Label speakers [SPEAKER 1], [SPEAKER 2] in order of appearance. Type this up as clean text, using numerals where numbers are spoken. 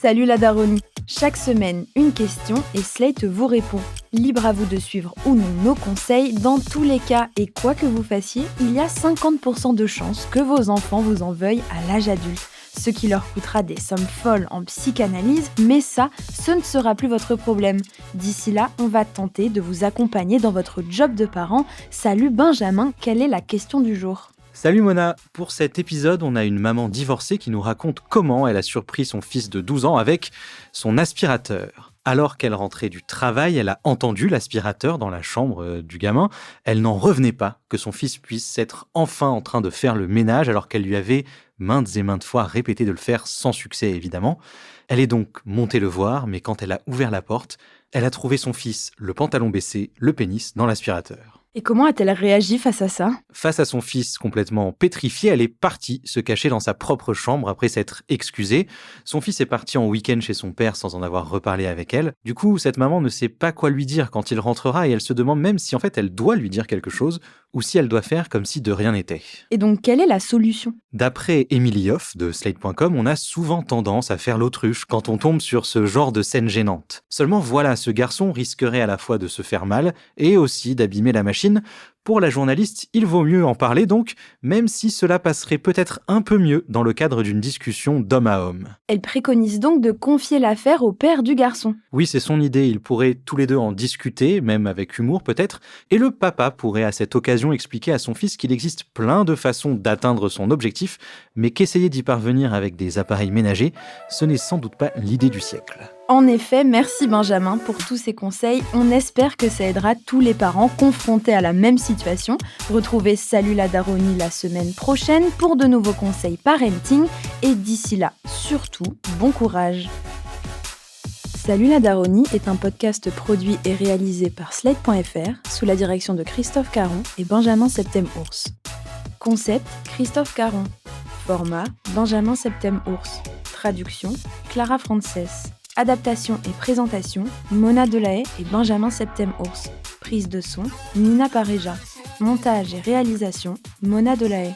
[SPEAKER 1] Salut la daronie. Chaque semaine, une question et Slate vous répond. Libre à vous de suivre ou non nos conseils. Dans tous les cas, et quoi que vous fassiez, il y a 50% de chances que vos enfants vous en veuillent à l'âge adulte. Ce qui leur coûtera des sommes folles en psychanalyse, mais ça, ce ne sera plus votre problème. D'ici là, on va tenter de vous accompagner dans votre job de parent. Salut Benjamin, quelle est la question du jour ?
[SPEAKER 2] Salut Mona, pour cet épisode, on a une maman divorcée qui nous raconte comment elle a surpris son fils de 12 ans avec son aspirateur. Alors qu'elle rentrait du travail, elle a entendu l'aspirateur dans la chambre du gamin. Elle n'en revenait pas que son fils puisse être enfin en train de faire le ménage alors qu'elle lui avait maintes et maintes fois répété de le faire sans succès évidemment. Elle est donc montée le voir, mais quand elle a ouvert la porte, elle a trouvé son fils, le pantalon baissé, le pénis dans l'aspirateur.
[SPEAKER 1] Et comment a-t-elle réagi face à ça ?
[SPEAKER 2] Face à son fils complètement pétrifié, elle est partie se cacher dans sa propre chambre après s'être excusée. Son fils est parti en week-end chez son père sans en avoir reparlé avec elle. Du coup, cette maman ne sait pas quoi lui dire quand il rentrera et elle se demande même si en fait elle doit lui dire quelque chose ou si elle doit faire comme si de rien n'était.
[SPEAKER 1] Et donc, quelle est la solution ?
[SPEAKER 2] D'après Emily Hoff de Slate.com, on a souvent tendance à faire l'autruche quand on tombe sur ce genre de scène gênante. Seulement voilà, ce garçon risquerait à la fois de se faire mal et aussi d'abîmer la machine. Pour la journaliste, il vaut mieux en parler donc, même si cela passerait peut-être un peu mieux dans le cadre d'une discussion d'homme à homme.
[SPEAKER 1] Elle préconise donc de confier l'affaire au père du garçon.
[SPEAKER 2] Oui, c'est son idée, ils pourraient tous les deux en discuter, même avec humour peut-être, et le papa pourrait à cette occasion expliquer à son fils qu'il existe plein de façons d'atteindre son objectif, mais qu'essayer d'y parvenir avec des appareils ménagers, ce n'est sans doute pas l'idée du siècle.
[SPEAKER 1] En effet, merci Benjamin pour tous ces conseils. On espère que ça aidera tous les parents confrontés à la même situation. Retrouvez Salut la daronie la semaine prochaine pour de nouveaux conseils parenting. Et d'ici là, surtout, bon courage. Salut la daronie est un podcast produit et réalisé par Slate.fr sous la direction de Christophe Caron et Benjamin Septem-Ours. Concept, Christophe Caron. Format, Benjamin Septem-Ours. Traduction, Clara Frances. Adaptation et présentation, Mona Delahaye et Benjamin Septem-Ours. Prise de son, Nina Pareja. Montage et réalisation, Mona Delahaye.